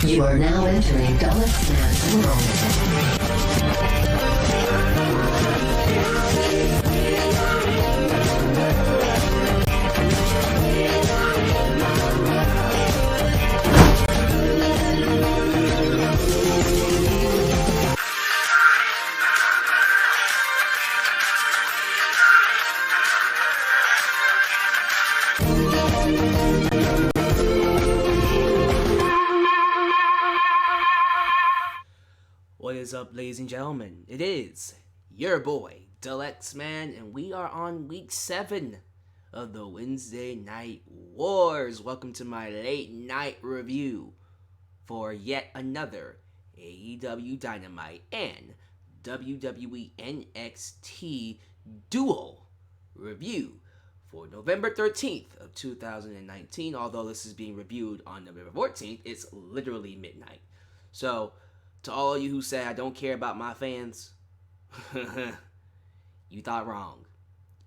You are now entering Alyx's world. What is up, ladies and gentlemen? It is your boy, Alyx, and we are on week 7 of the Wednesday Night Wars. Welcome to my late night review for yet another AEW Dynamite and WWE NXT dual review for November 13th of 2019. Although this is being reviewed on November 14th, it's literally midnight. So, to all of you who say I don't care about my fans, you thought wrong.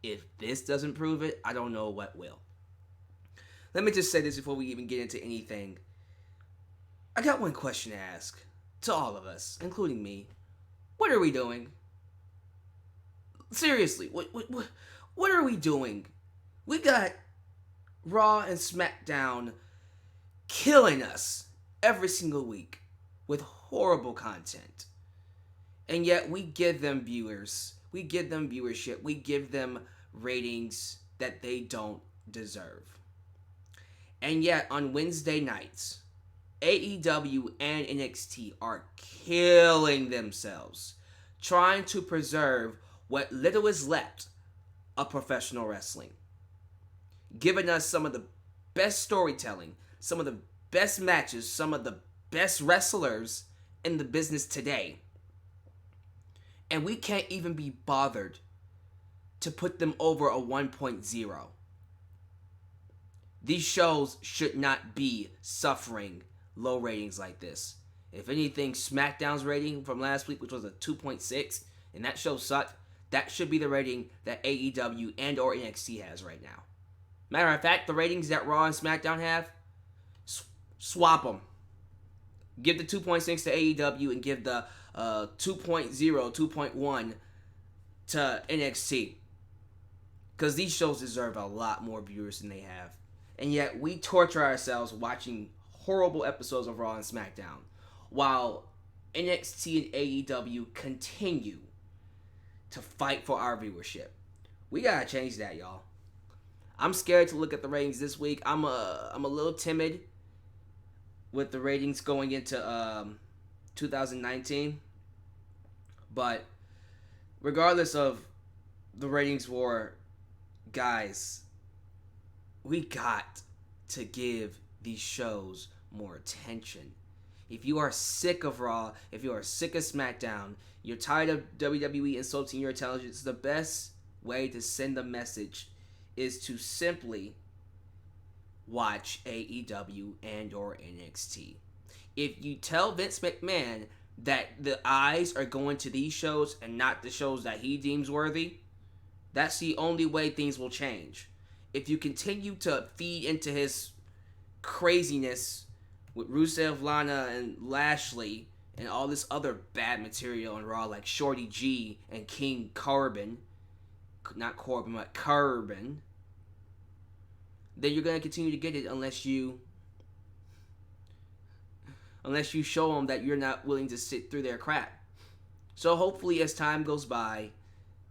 If this doesn't prove it, I don't know what will. Let me just say this before we even get into anything. I got one question to ask to all of us, including me. What are we doing? Seriously, what are we doing? We got Raw and SmackDown killing us every single week with horrible content. And yet we give them viewers, we give them viewership, we give them ratings that they don't deserve. And yet on Wednesday nights, AEW and NXT are killing themselves, trying to preserve what little is left of professional wrestling. Giving us some of the best storytelling, some of the best matches, some of the best wrestlers in the business today, and we can't even be bothered to put them over a 1.0. These shows should not be suffering low ratings like this. If anything, SmackDown's rating from last week, which was a 2.6, and that show sucked, that should be the rating that AEW and or NXT has right now. Matter of fact, the ratings that Raw and SmackDown have, swap them. Give the 2.6 to AEW and give the 2.0, 2.1 to NXT. Because these shows deserve a lot more viewers than they have. And yet we torture ourselves watching horrible episodes of Raw and SmackDown, while NXT and AEW continue to fight for our viewership. We gotta change that, y'all. I'm scared to look at the ratings this week. I'm a little timid with the ratings going into 2019. But regardless of the ratings war, guys, we got to give these shows more attention. If you are sick of Raw, if you are sick of SmackDown, you're tired of WWE insulting your intelligence, the best way to send a message is to simply watch AEW and or NXT. If you tell Vince McMahon that the eyes are going to these shows and not the shows that he deems worthy, that's the only way things will change. If you continue to feed into his craziness with Rusev, Lana, and Lashley, and all this other bad material on Raw like Shorty G and King Corbin, not Corbin, but Corbin, then you're going to continue to get it unless you show them that you're not willing to sit through their crap. So hopefully as time goes by,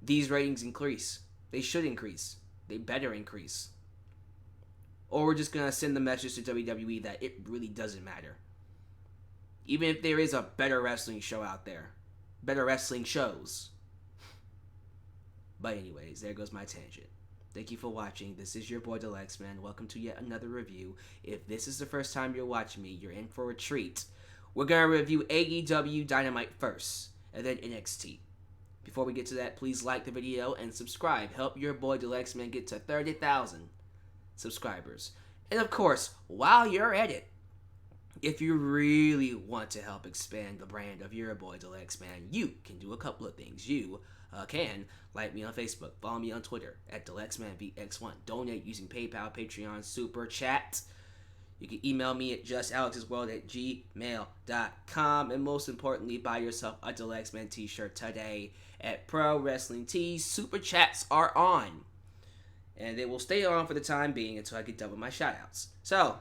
these ratings increase. They should increase. They better increase. Or we're just going to send the message to WWE that it really doesn't matter. Even if there is a better wrestling show out there. Better wrestling shows. But anyways, there goes my tangent. Thank you for watching. This is your boy Alyx, Welcome to yet another review. If this is the first time you're watching me, you're in for a treat. We're going to review AEW Dynamite first, and then NXT. Before we get to that, please like the video and subscribe. Help your boy Alyx get to 30,000 subscribers. And of course, while you're at it, if you really want to help expand the brand of your boy Alyx, you can do a couple of things. You can like me on Facebook, follow me on Twitter at AlyxManVX1, donate using PayPal, Patreon, Super Chat. You can email me at justalexsworld@gmail.com. And most importantly, buy yourself a Deluxe Man t-shirt today at Pro Wrestling Tees. Super chats are on. And they will stay on for the time being until I get done with my shoutouts. So,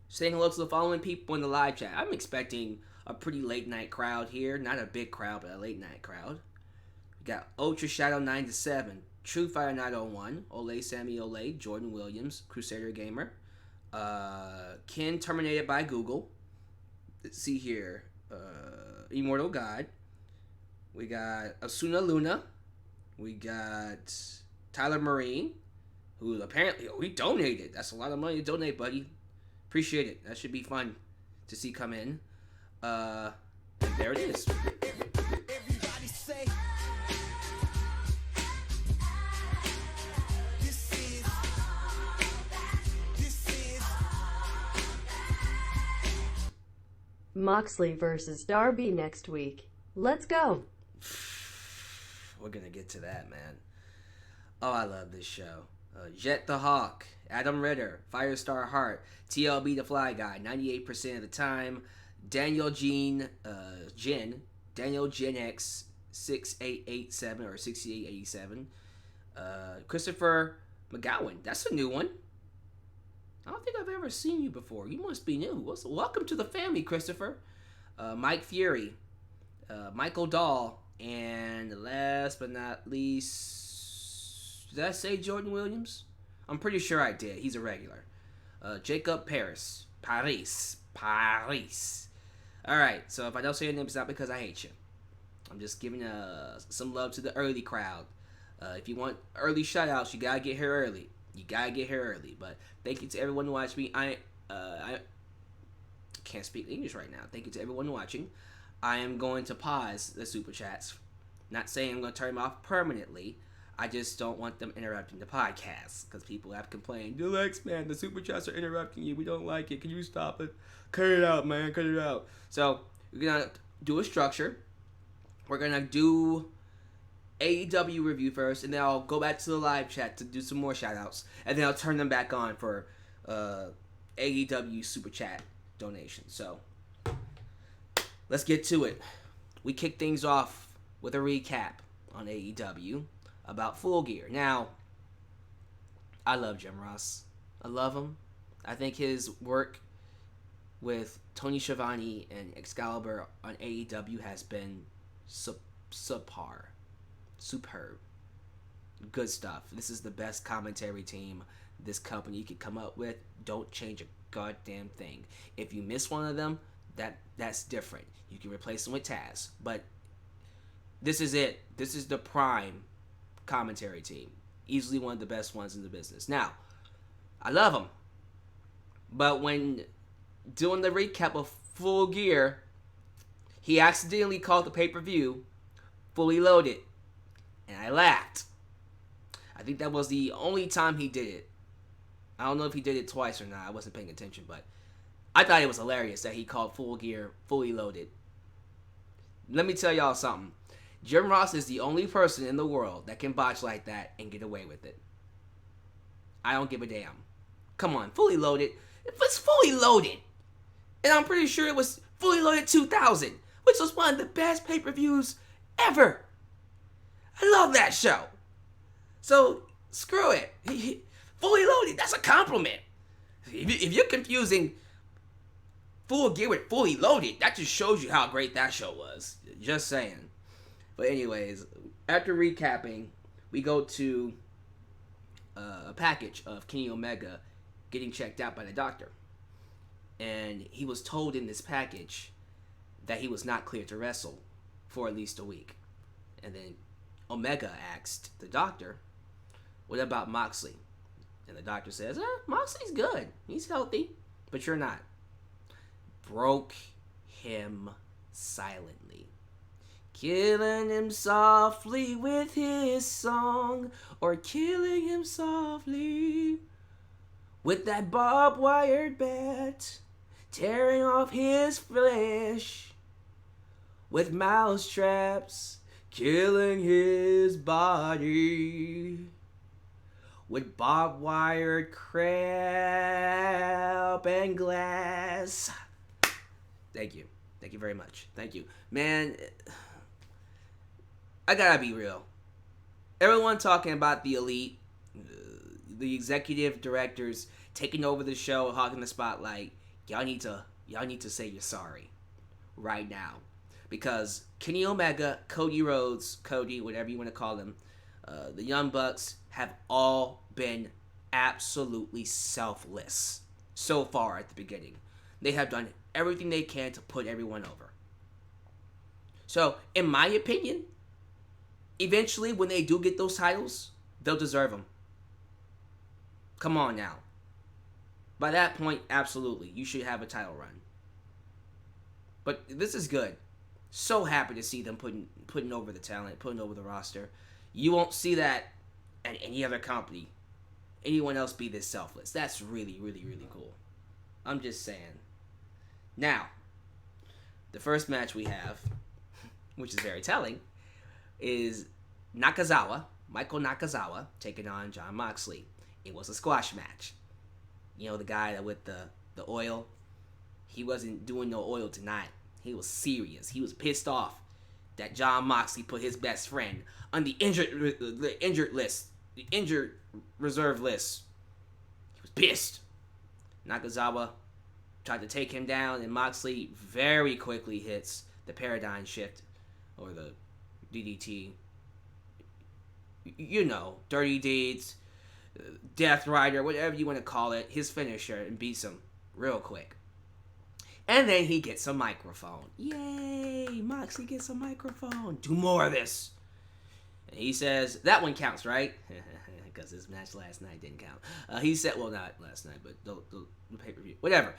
saying hello to the following people in the live chat. I'm expecting a pretty late night crowd here. Not a big crowd, but a late night crowd. We got Ultra Shadow 97, True Fire 901, Ole Sammy Ole, Jordan Williams, Crusader Gamer, Ken Terminated by Google. Let's see here. Immortal God. We got Asuna Luna. We got Tyler Marine, who apparently he donated. That's a lot of money to donate, buddy. Appreciate it. That should be fun to see come in. And there it is. Everybody say, this is Moxley versus Darby next week. Let's go. We're gonna get to that, man. Oh, I love this show. Jet the Hawk, Adam Ritter, Firestar Hart, TLB the Fly Guy, 98% of the time. Daniel Gen X 6887 or 6887. Christopher McGowan, that's a new one. I don't think I've ever seen you before. You must be new. Welcome to the family, Christopher. Mike Fury, Michael Dahl, and last but not least, did I say Jordan Williams? I'm pretty sure I did. He's a regular. Jacob Paris. Alright, so if I don't say your name, it's not because I hate you. I'm just giving some love to the early crowd. If you want early shoutouts, you gotta get here early. But thank you to everyone watching me. I can't speak English right now. Thank you to everyone watching. I am going to pause the super chats. Not saying I'm going to turn them off permanently. I just don't want them interrupting the podcast because people have complained. Deluxe, man, the super chats are interrupting you. We don't like it. Can you stop it? Cut it out, man. Cut it out. So we're going to do a structure. We're going to do AEW review first, and then I'll go back to the live chat to do some more shout-outs, and then I'll turn them back on for AEW super chat donations. So let's get to it. We kick things off with a recap on AEW about Full Gear. Now, I love Jim Ross. I love him. I think his work with Tony Schiavone and Excalibur on AEW has been subpar. Superb. Good stuff. This is the best commentary team this company could come up with. Don't change a goddamn thing. If you miss one of them, that's different. You can replace them with Taz. But this is it. This is the prime commentary team. Easily one of the best ones in the business. Now, I love them. But when doing the recap of Full Gear, he accidentally called the pay-per-view Fully Loaded. And I laughed. I think that was the only time he did it. I don't know if he did it twice or not. I wasn't paying attention, but I thought it was hilarious that he called Full Gear Fully Loaded. Let me tell y'all something. Jim Ross is the only person in the world that can botch like that and get away with it. I don't give a damn. Come on, Fully Loaded. It was Fully Loaded. And I'm pretty sure it was Fully Loaded 2000, which was one of the best pay-per-views ever. I love that show. So, screw it. Fully Loaded, that's a compliment. If you're confusing Full Gear with Fully Loaded, that just shows you how great that show was. Just saying. But anyways, after recapping, we go to a package of Kenny Omega getting checked out by the doctor. And he was told in this package that he was not cleared to wrestle for at least a week. And then Omega asked the doctor, what about Moxley? And the doctor says, Moxley's good. He's healthy, but you're not. Broke him silently. Killing him softly with his song, or killing him softly with that barbed wire bat, tearing off his flesh with mouse traps, killing his body with barbed wire, crab, and glass. Thank you. Thank you very much. Thank you. Man, I gotta be real. Everyone talking about the elite, the executive directors taking over the show, hogging the spotlight. Y'all need to say you're sorry right now, because Kenny Omega, Cody Rhodes, Cody, whatever you want to call him, the Young Bucks have all been absolutely selfless so far at the beginning. They have done everything they can to put everyone over. So, in my opinion, eventually when they do get those titles, they'll deserve them. Come on now. By that point, absolutely, you should have a title run. But this is good. So happy to see them putting over the talent, putting over the roster. You won't see that at any other company. Anyone else be this selfless. That's really, really, really cool. I'm just saying. Now, the first match we have, which is very telling, is Michael Nakazawa, taking on Jon Moxley. It was a squash match. You know, the guy with the oil? He wasn't doing no oil tonight. He was serious. He was pissed off that Jon Moxley put his best friend on the injured reserve list. He was pissed. Nakazawa tried to take him down, and Moxley very quickly hits the paradigm shift, or the DDT. You know, Dirty Deeds, Death Rider, whatever you want to call it, his finisher, and beats him real quick. And then he gets a microphone. Yay! Moxley gets a microphone. Do more of this. And he says, that one counts, right? Because his match last night didn't count. He said, well, not last night, but the pay-per-view. Whatever.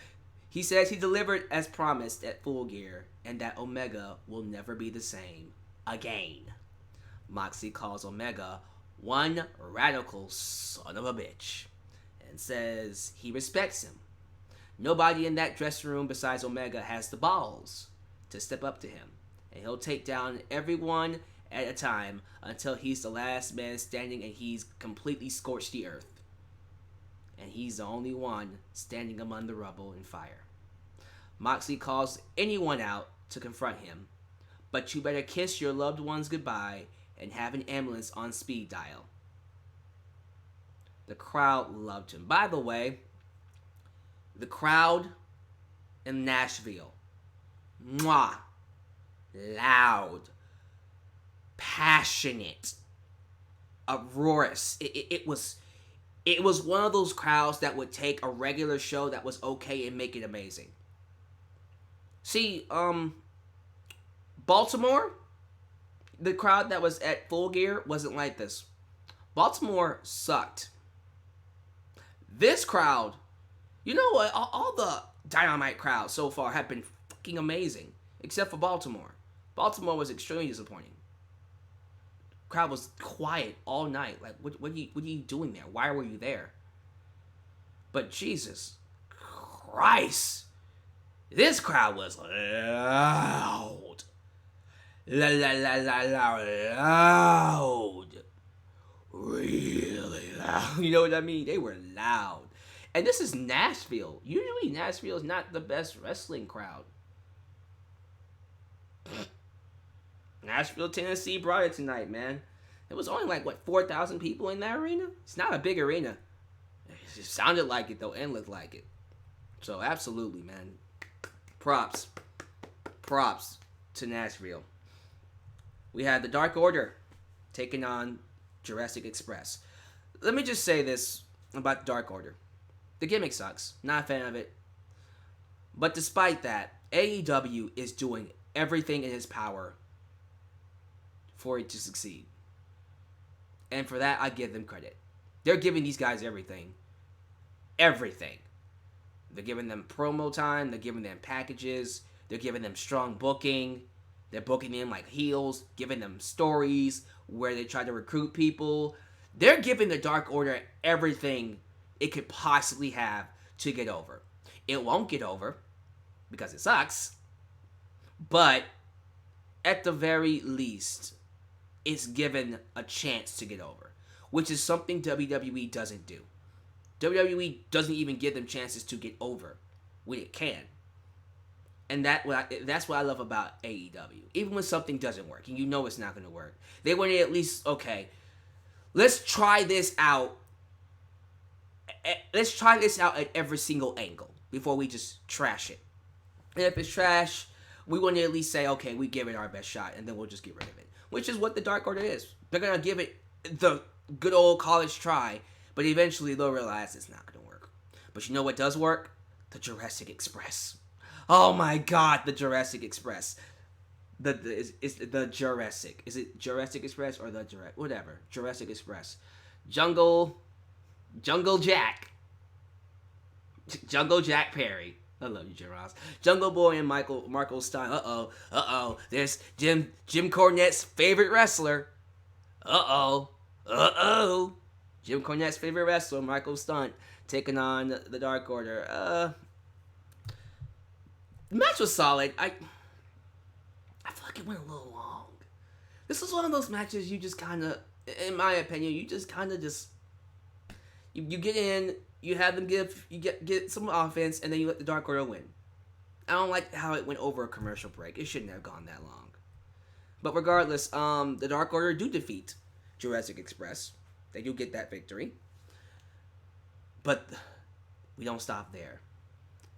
He says he delivered as promised at Full Gear, and that Omega will never be the same again. Moxley calls Omega one radical son of a bitch, and says he respects him. Nobody in that dressing room besides Omega has the balls to step up to him, and he'll take down everyone at a time until he's the last man standing and he's completely scorched the earth. And he's the only one standing among the rubble and fire. Moxley calls anyone out to confront him, but you better kiss your loved ones goodbye and have an ambulance on speed dial. The crowd loved him. By the way, the crowd in Nashville, loud, passionate, uproarious. It was one of those crowds that would take a regular show that was okay and make it amazing. See, Baltimore, the crowd that was at Full Gear wasn't like this. Baltimore sucked. This crowd, you know what? All the Dynamite crowds so far have been fucking amazing, except for Baltimore. Baltimore was extremely disappointing. The crowd was quiet all night. Like, what are you doing there? Why were you there? But Jesus Christ, this crowd was loud. Loud. Really loud. You know what I mean? They were loud. And this is Nashville. Usually Nashville is not the best wrestling crowd. Nashville, Tennessee brought it tonight, man. It was only like, 4,000 people in that arena? It's not a big arena. It sounded like it, though, and looked like it. So, absolutely, man. Props to Nashville. We had the Dark Order taking on Jurassic Express. Let me just say this about the Dark Order. The gimmick sucks. Not a fan of it. But despite that, AEW is doing everything in its power for it to succeed. And for that, I give them credit. They're giving these guys everything. Everything. They're giving them promo time. They're giving them packages. They're giving them strong booking. They're booking them like heels, giving them stories where they try to recruit people. They're giving the Dark Order everything it could possibly have to get over. It won't get over because it sucks. But at the very least, it's given a chance to get over. which is something WWE doesn't do. WWE doesn't even give them chances to get over when it can. And that's what I love about AEW. Even when something doesn't work, and you know it's not going to work, they want to at least, okay, let's try this out. Let's try this out at every single angle before we just trash it. And if it's trash, we want to at least say, okay, we give it our best shot, and then we'll just get rid of it. Which is what the Dark Order is. They're going to give it the good old college try, but eventually they'll realize it's not going to work. But you know what does work? The Jurassic Express. Oh my God, the Jurassic Express. The Jurassic. Is it Jurassic Express or the Jurassic? Whatever. Jurassic Express. Jungle Jack. Jungle Jack Perry. I love you, Jim Ross. Jungle Boy and Marco Stein. Uh-oh. There's Jim Cornette's favorite wrestler. Uh-oh. Jim Cornette's favorite wrestler, Michael Stunt, taking on the Dark Order. The match was solid. I feel like it went a little long. This was one of those matches you just kind of, in my opinion, you get in, you have them get some offense, and then you let the Dark Order win. I don't like how it went over a commercial break. It shouldn't have gone that long. But regardless, the Dark Order do defeat Jurassic Express. They do get that victory. But we don't stop there.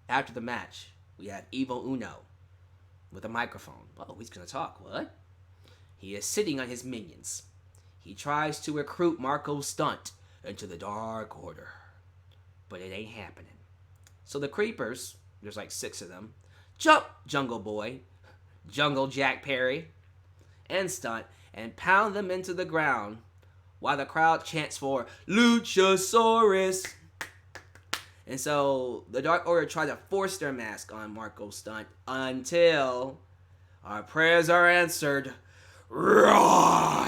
After the match, we have Evil Uno with a microphone. Oh, he's going to talk. What? He is sitting on his minions. He tries to recruit Marco Stunt into the Dark Order. But it ain't happening. So the Creepers, there's like 6 of them, jump Jungle Boy, Jungle Jack Perry, and Stunt, and pound them into the ground while the crowd chants for Luchasaurus. And so the Dark Order try to force their mask on Marco Stunt until our prayers are answered. Roar!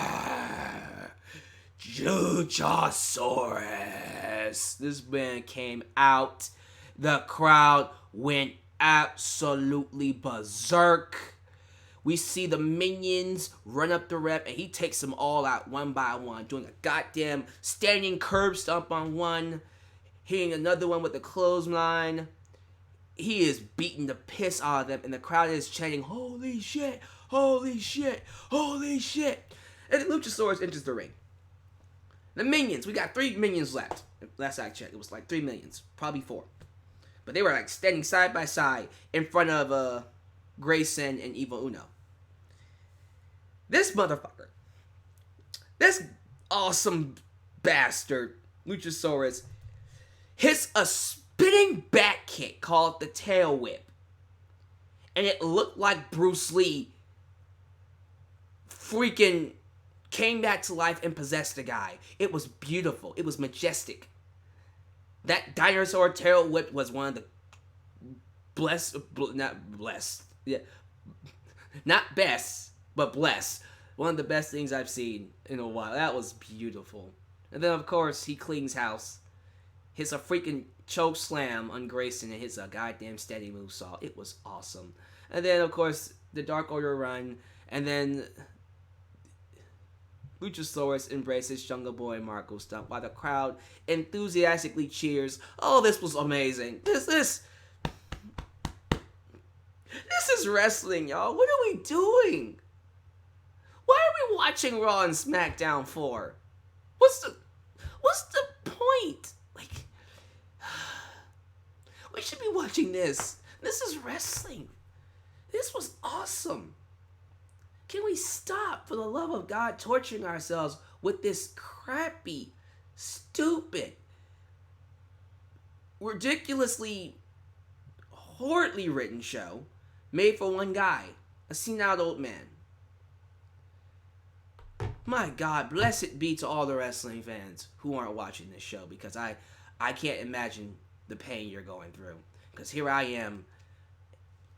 Luchasaurus. This man came out. The crowd went absolutely berserk. We see the minions run up the rep, and he takes them all out one by one, doing a goddamn standing curb stomp on one, hitting another one with a clothesline. He is beating the piss out of them, and the crowd is chanting, "Holy shit! Holy shit! Holy shit!" And the Luchasaurus enters the ring. The minions, we got 3 minions left. Last I checked, it was like 3 minions, probably 4. But they were like standing side by side in front of Grayson and Evil Uno. This motherfucker, this awesome bastard, Luchasaurus, hits a spinning back kick called the tail whip. And it looked like Bruce Lee freaking came back to life and possessed the guy. It was beautiful. It was majestic. That dinosaur tail whip was one of the not best, but blessed. One of the best things I've seen in a while. That was beautiful. And then, of course, he cleans house, hits a freaking choke slam on Grayson, and hits a goddamn steady movesaw. It was awesome. And then, of course, the Dark Order run, and then Luchasaurus embraces Jungle Boy and Marco Stunt while the crowd enthusiastically cheers. Oh, this was amazing. This is wrestling, y'all. What are we doing? Why are we watching Raw and SmackDown for? What's the point? Like, we should be watching this. This is wrestling. This was awesome. Can we stop, for the love of God, torturing ourselves with this crappy, stupid, ridiculously, horridly written show made for one guy, a senile old man? My God, blessed be to all the wrestling fans who aren't watching this show, because I can't imagine the pain you're going through. Because here I am,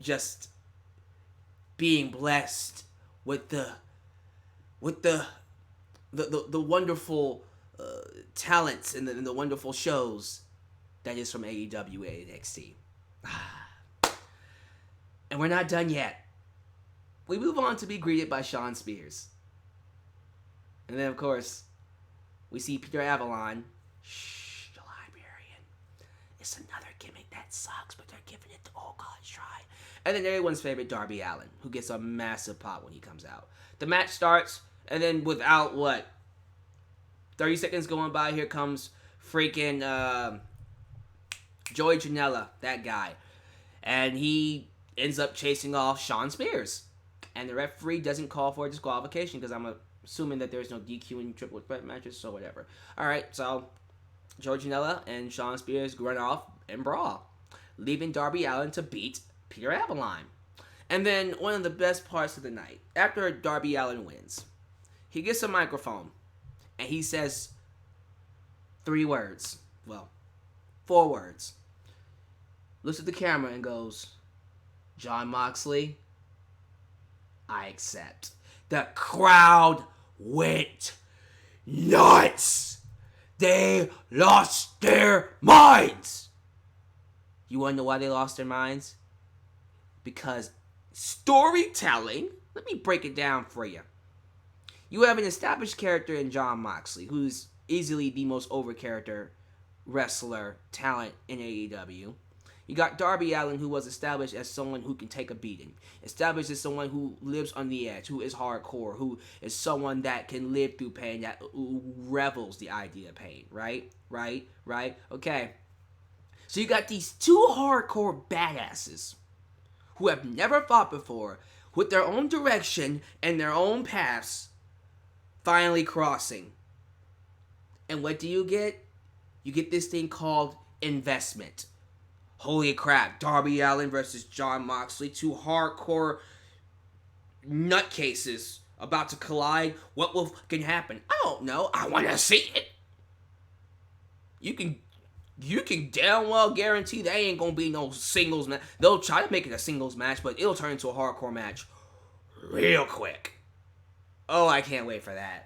just being blessed with the wonderful talents and the wonderful shows that is from AEW and NXT. And we're not done yet. We move on to be greeted by Shawn Spears. And then, of course, we see Peter Avalon. Shh, the librarian. It's another gimmick that sucks, but they're giving it the old college try. And then everyone's favorite Darby Allin, who gets a massive pop when he comes out. The match starts, and then without 30 seconds going by, here comes freaking Joey Janela, that guy. And he ends up chasing off Shawn Spears. And the referee doesn't call for a disqualification because I'm assuming that there's no DQ in triple threat matches, so whatever. Alright, so Joey Janela and Shawn Spears run off and brawl, leaving Darby Allin to beat Peter Avalon. And then one of the best parts of the night, after Darby Allin wins, he gets a microphone and he says 3 words. Well, 4 words. Looks at the camera and goes, Jon Moxley, I accept. The crowd went nuts. They lost their minds. You want to know why they lost their minds? Because storytelling, let me break it down for you. You have an established character in Jon Moxley, who's easily the most over character, wrestler, talent in AEW. You got Darby Allin, who was established as someone who can take a beating. Established as someone who lives on the edge, who is hardcore, who is someone that can live through pain, that revels the idea of pain. Right? Okay. So you got these 2 hardcore badasses who have never fought before, with their own direction and their own paths, finally crossing. And what do you get? You get this thing called investment. Holy crap, Darby Allin versus Jon Moxley, 2 hardcore nutcases about to collide. What can happen? I don't know. I want to see it. You can damn well guarantee there ain't gonna be no singles match. They'll try to make it a singles match, but it'll turn into a hardcore match real quick. Oh, I can't wait for that.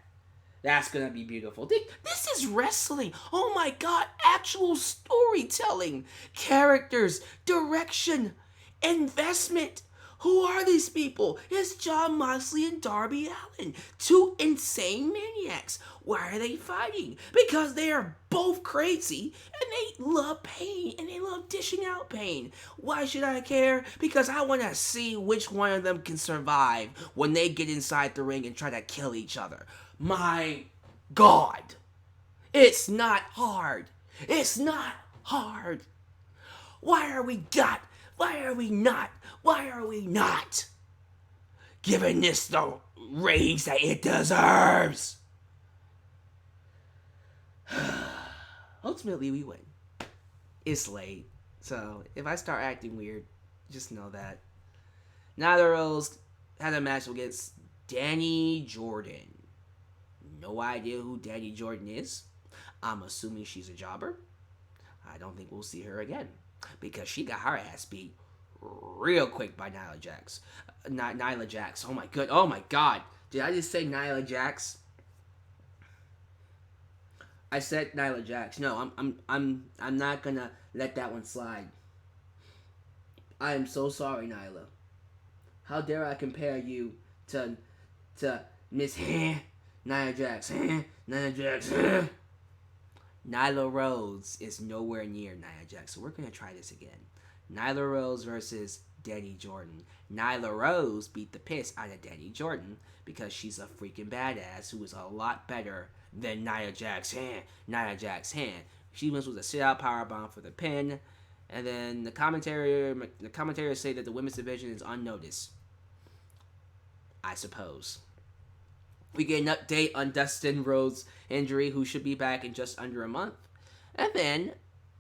That's gonna be beautiful. This is wrestling. Oh my god, actual storytelling, characters, direction, investment. Who are these people? It's Jon Moxley and Darby Allin, 2 insane maniacs. Why are they fighting? Because they are both crazy and they love pain and they love dishing out pain. Why should I care? Because I want to see which one of them can survive when they get inside the ring and try to kill each other. My God. It's not hard. It's not hard. Why are we not giving this the ratings that it deserves? Ultimately, we win. It's late, so if I start acting weird, just know that. Nyla Rose had a match against Danny Jordan. No idea who Danny Jordan is. I'm assuming she's a jobber. I don't think we'll see her again because she got her ass beat real quick by Nyla Jax. Nyla Jax. Oh my god. Did I just say Nyla Jax? I said Nyla Jax. No, I'm not gonna let that one slide. I am so sorry, Nyla. How dare I compare you to Miss Nyla Jax? Nyla Jax. Nyla Rose is nowhere near Nia Jax, so we're gonna try this again. Nyla Rose versus Danny Jordan. Nyla Rose beat the piss out of Danny Jordan because she's a freaking badass who is a lot better than Nia Jax. Nia Jax. She wins with a sit-out powerbomb for the pin, and then the commentators say that the women's division is unnoticed. I suppose. We get an update on Dustin Rhodes' injury, who should be back in just under a month. And then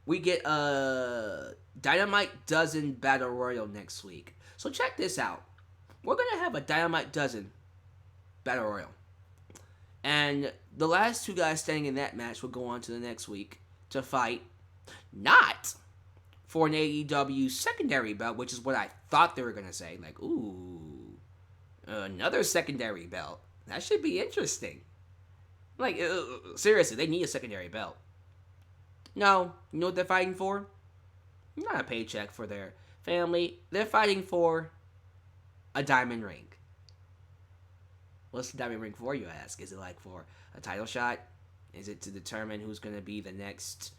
we get a Dynamite Dozen Battle Royal next week. So check this out. We're going to have a Dynamite Dozen Battle Royal. And the last 2 guys standing in that match will go on to the next week to fight not for an AEW secondary belt, which is what I thought they were going to say. Like, ooh, another secondary belt. That should be interesting. Like, seriously, they need a secondary belt. No, you know what they're fighting for? Not a paycheck for their family. They're fighting for a diamond ring. What's the diamond ring for, you ask? Is it like for a title shot? Is it to determine who's going to be the next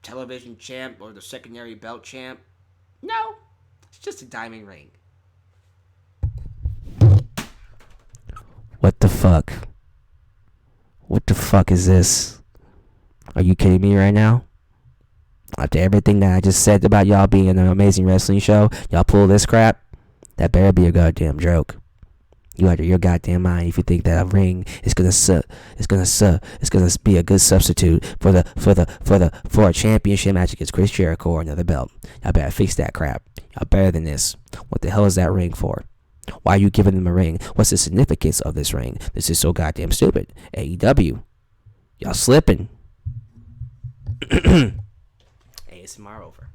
television champ or the secondary belt champ? No, it's just a diamond ring. What the fuck? What the fuck is this? Are you kidding me right now? After everything that I just said about y'all being an amazing wrestling show, y'all pull this crap? That better be a goddamn joke. You out of your goddamn mind if you think that a ring is gonna be a good substitute for a championship match against Chris Jericho or another belt. Y'all better fix that crap. Y'all better than this. What the hell is that ring for? Why are you giving them a ring? What's the significance of this ring? This is so goddamn stupid. AEW, y'all slipping. ASMR over.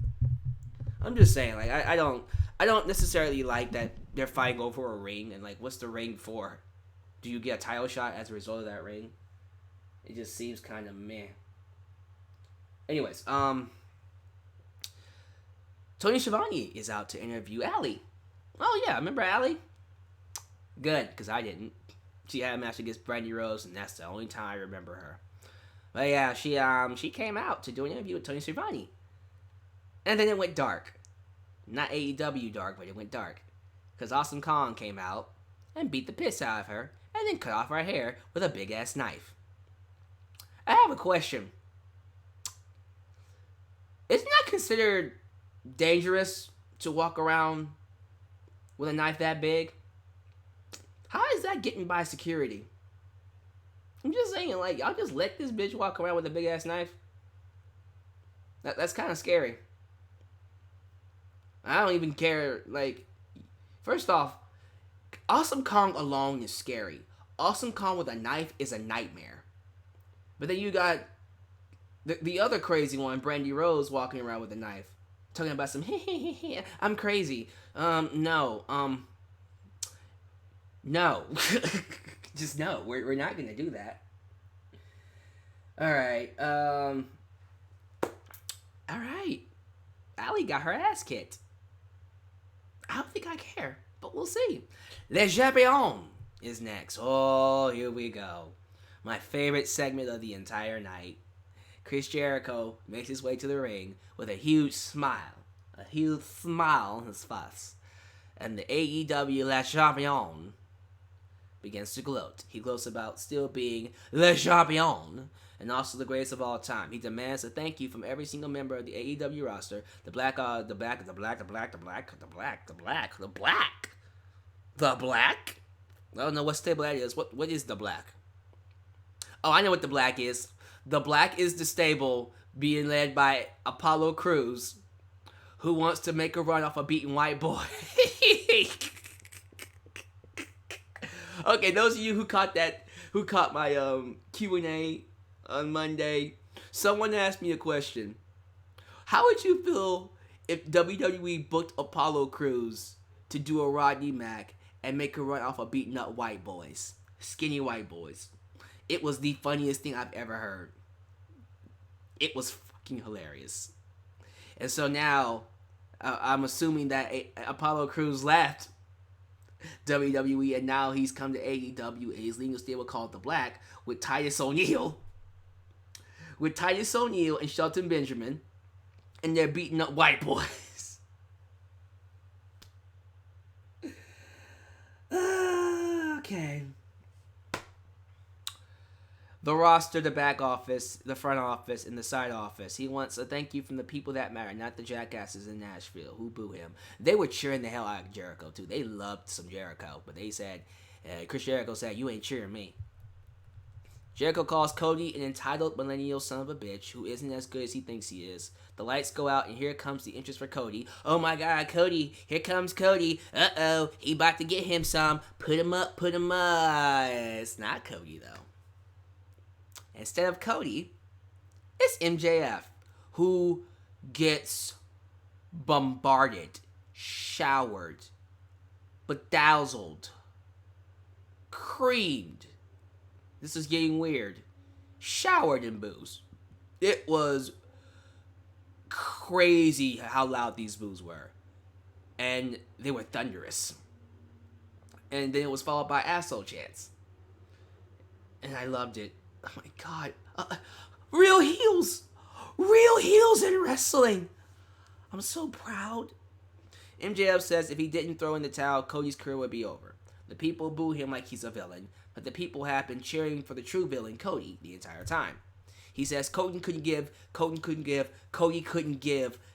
I'm just saying, like, I don't necessarily like that they're fighting over a ring, and like, what's the ring for? Do you get a title shot as a result of that ring? It just seems kind of meh. Anyways, Tony Schiavone is out to interview Allie. Oh yeah, remember Allie? Good, because I didn't. She had a match against Brandy Rose, and that's the only time I remember her. But yeah, she came out to do an interview with Tony Schiavone. And then it went dark. Not AEW dark, but it went dark. Because Awesome Kong came out and beat the piss out of her and then cut off her hair with a big-ass knife. I have a question. Isn't that considered dangerous to walk around with a knife that big? How is that getting by security? I'm just saying, like, y'all just let this bitch walk around with a big-ass knife? That's kind of scary. I don't even care, like, first off, Awesome Kong alone is scary. Awesome Kong with a knife is a nightmare. But then you got the other crazy one, Brandy Rose, walking around with a knife. Talking about some, I'm crazy. No. Just no. We're not going to do that. Alright, Alright. Allie got her ass kicked. I don't think I care, but we'll see. Le Champion is next. Oh, here we go. My favorite segment of the entire night. Chris Jericho makes his way to the ring with a huge smile. A huge smile on his face. And the AEW Le Champion begins to gloat. He gloats about still being Le Champion and also the greatest of all time. He demands a thank you from every single member of the AEW roster. The black. I don't know what stable that is. What is the black? Oh, I know what the black is. The black is the stable being led by Apollo Crews, who wants to make a run off a beaten white boy. Okay, those of you who caught my Q&A on Monday, someone asked me a question. How would you feel if WWE booked Apollo Crews to do a Rodney Mack and make a run off of beating up white boys? Skinny white boys. It was the funniest thing I've ever heard. It was fucking hilarious. And so now, I'm assuming that Apollo Crews left WWE and now he's come to AEW and he's leading a stable called The Black with Titus O'Neil. With Titus O'Neil and Shelton Benjamin. And they're beating up white boys. Okay. The roster, the back office, the front office, and the side office. He wants a thank you from the people that matter, not the jackasses in Nashville who boo him. They were cheering the hell out of Jericho, too. They loved some Jericho, but they said, Chris Jericho said, you ain't cheering me. Jericho calls Cody an entitled millennial son of a bitch who isn't as good as he thinks he is. The lights go out, and here comes the interest for Cody. Oh my god, Cody. Here comes Cody. Uh-oh. He about to get him some. Put him up, put him up. It's not Cody, though. Instead of Cody, it's MJF, who gets bombarded, showered, bedazzled, creamed. This is getting weird. Showered in boos. It was crazy how loud these boos were. And they were thunderous. And then it was followed by asshole chants. And I loved it. Oh my God. Real heels. Real heels in wrestling. I'm so proud. MJF says if he didn't throw in the towel, Cody's career would be over. The people boo him like he's a villain, but the people have been cheering for the true villain, Cody, the entire time. He says Cody couldn't give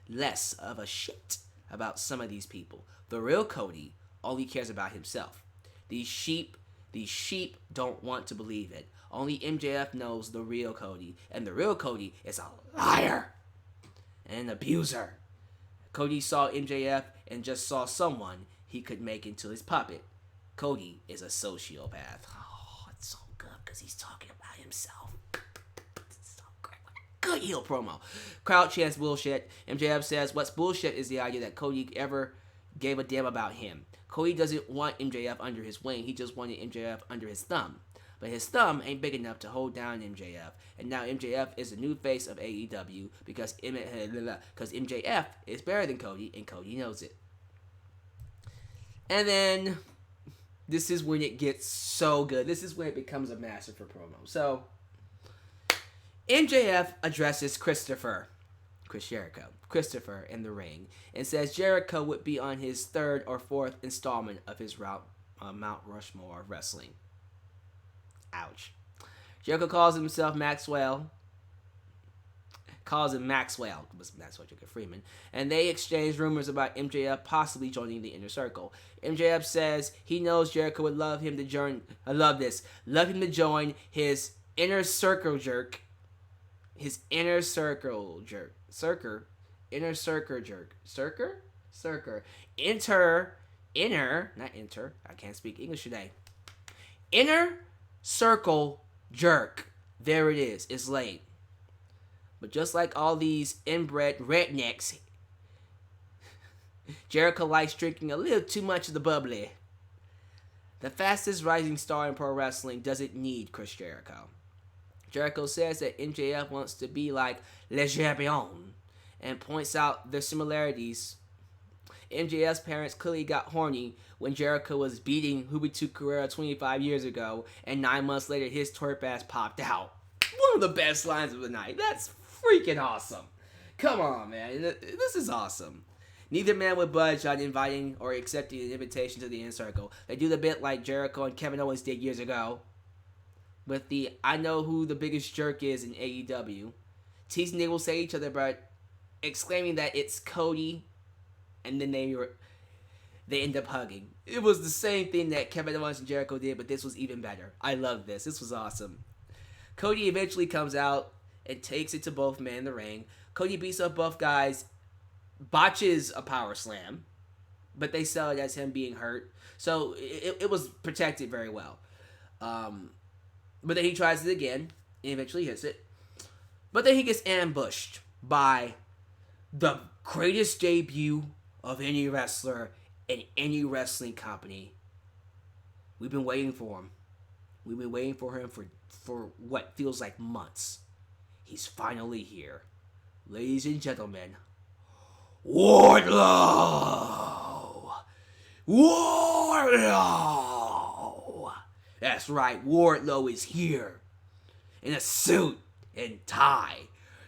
less of a shit about some of these people. The real Cody only cares about himself. These sheep don't want to believe it. Only MJF knows the real Cody, and the real Cody is a liar and an abuser. Cody saw MJF and just saw someone he could make into his puppet. Cody is a sociopath. Oh, it's so good because he's talking about himself. It's so great. Good heel promo. Crowd chants bullshit. MJF says what's bullshit is the idea that Cody ever gave a damn about him. Cody doesn't want MJF under his wing. He just wanted MJF under his thumb. But his thumb ain't big enough to hold down MJF. And now MJF is the new face of AEW because MJF is better than Cody, and Cody knows it. And then, this is when it gets so good. This is when it becomes a master for promo. So, MJF addresses Chris Jericho, Christopher in the ring, and says Jericho would be on his third or fourth installment of his Mount Rushmore of wrestling. Ouch. Jericho calls himself Maxwell. Calls him Maxwell. Maxwell Jacob Freeman. And they exchange rumors about MJF possibly joining the Inner Circle. MJF says he knows Jericho would love him to join. I love this. Love him to join his Inner Circle jerk. His Inner Circle jerk. Inner Circle jerk. Not enter. I can't speak English today. Inner Circle jerk. There it is. It's late. But just like all these inbred rednecks, Jericho likes drinking a little too much of the bubbly. The fastest rising star in pro wrestling doesn't need Chris Jericho. Jericho says that MJF wants to be like Le Champion and points out their similarities. MJF's parents clearly got horny when Jericho was beating Huberto Carrera 25 years ago, and 9 months later his twerp ass popped out. One of the best lines of the night. That's freaking awesome. Come on, man. This is awesome. Neither man would budge on inviting or accepting an invitation to the Inner Circle. They do the bit like Jericho and Kevin Owens did years ago with the I know who the biggest jerk is in AEW. Teasing they will say each other, but exclaiming that it's Cody, and then they end up hugging. It was the same thing that Kevin Owens and Jericho did, but this was even better. I love this. This was awesome. Cody eventually comes out and takes it to both men in the ring. Cody beats up both guys, botches a power slam, but they sell it as him being hurt. So it was protected very well. But then he tries it again and eventually hits it. But then he gets ambushed by the greatest debut of any wrestler in any wrestling company. We've been waiting for him. We've been waiting for him for what feels like months. He's finally here. Ladies and gentlemen, Wardlow! Wardlow! That's right, Wardlow is here. In a suit and tie.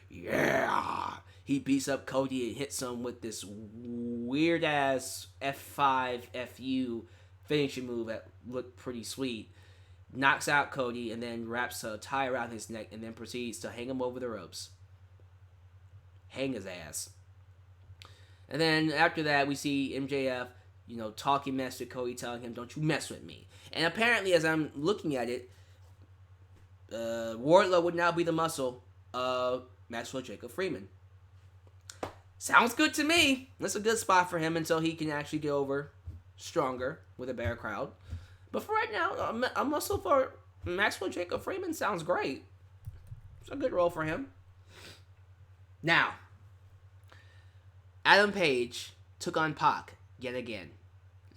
Yeah! He beats up Cody and hits him with this weird-ass F5 FU finishing move that looked pretty sweet. Knocks out Cody and then wraps a tie around his neck and then proceeds to hang him over the ropes. Hang his ass. And then after that, we see MJF, talking mess to Cody, telling him, don't you mess with me. And apparently, as I'm looking at it, Wardlow would now be the muscle of Maxwell Jacob Freeman. Sounds good to me. That's a good spot for him until he can actually get over stronger with a better crowd. But for right now, a muscle for Maxwell Jacob Freeman sounds great. It's a good role for him. Now, Adam Page took on Pac yet again.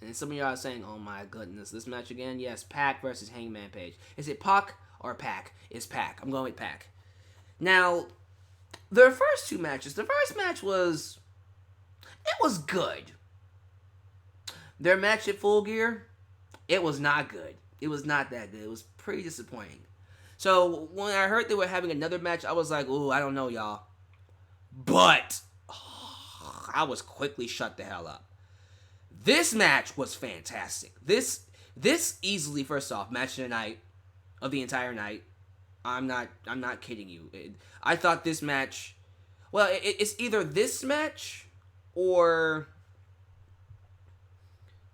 And some of y'all are saying, oh my goodness, this match again? Yes, Pac versus Hangman Page. Is it Pac or Pac? It's Pac. I'm going with Pac. Now, their first two matches, the first match was good. Their match at Full Gear, it was not good. It was not that good. It was pretty disappointing. So when I heard they were having another match, I was like, ooh, I don't know, y'all. But I was quickly shut the hell up. This match was fantastic. This easily, first off, match of the night, of the entire night. I'm not kidding you. I thought this match, well, it's either this match or,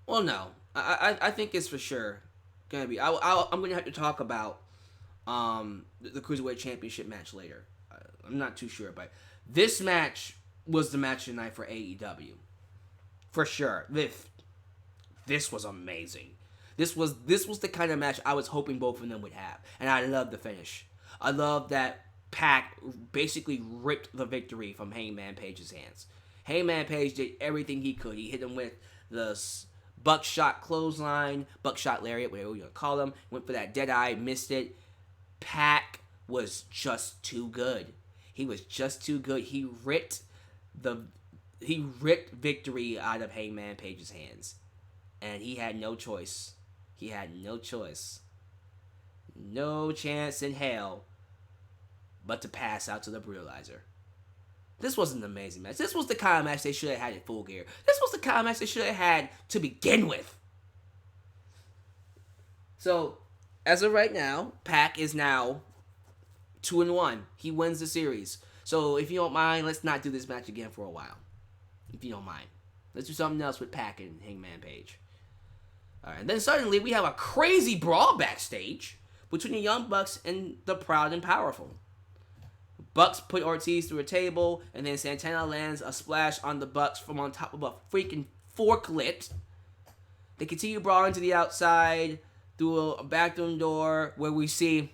well, no. I think it's for sure gonna be. I'm gonna have to talk about the Cruiserweight Championship match later. I'm not too sure, but this match was the match of the night for AEW. For sure. This was amazing. This was the kind of match I was hoping both of them would have. And I love the finish. I love that Pac basically ripped the victory from Hangman Page's hands. Hangman Page did everything he could. He hit him with the buckshot clothesline, buckshot lariat, whatever you want to call him. Went for that dead eye, missed it. Pac was just too good. He was just too good. He ripped victory out of Hangman Page's hands. And he had no choice. He had no choice. No chance in hell but to pass out to the Brutalizer. This was an amazing match. This was the kind of match they should have had at Full Gear. This was the kind of match they should have had to begin with. So, as of right now, Pac is now 2-1. He wins the series. So, if you don't mind, let's not do this match again for a while. If you don't mind. Let's do something else with Pac and Hangman Page. Alright, and then suddenly we have a crazy brawl backstage between the Young Bucks and the Proud and Powerful. Bucks put Ortiz through a table, and then Santana lands a splash on the Bucks from on top of a freaking forklift. They continue brawling to the outside through a bathroom door where we see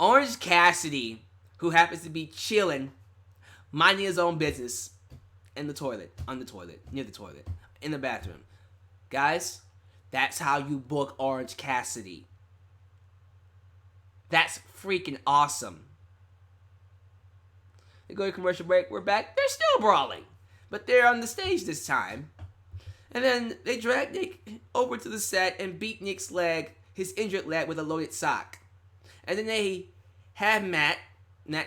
Orange Cassidy, who happens to be chilling, minding his own business in the toilet, near the toilet, in the bathroom. Guys, that's how you book Orange Cassidy. That's freaking awesome. They go to commercial break. We're back. They're still brawling, but they're on the stage this time. And then they drag Nick over to the set and beat Nick's leg, his injured leg, with a loaded sock. And then they have Matt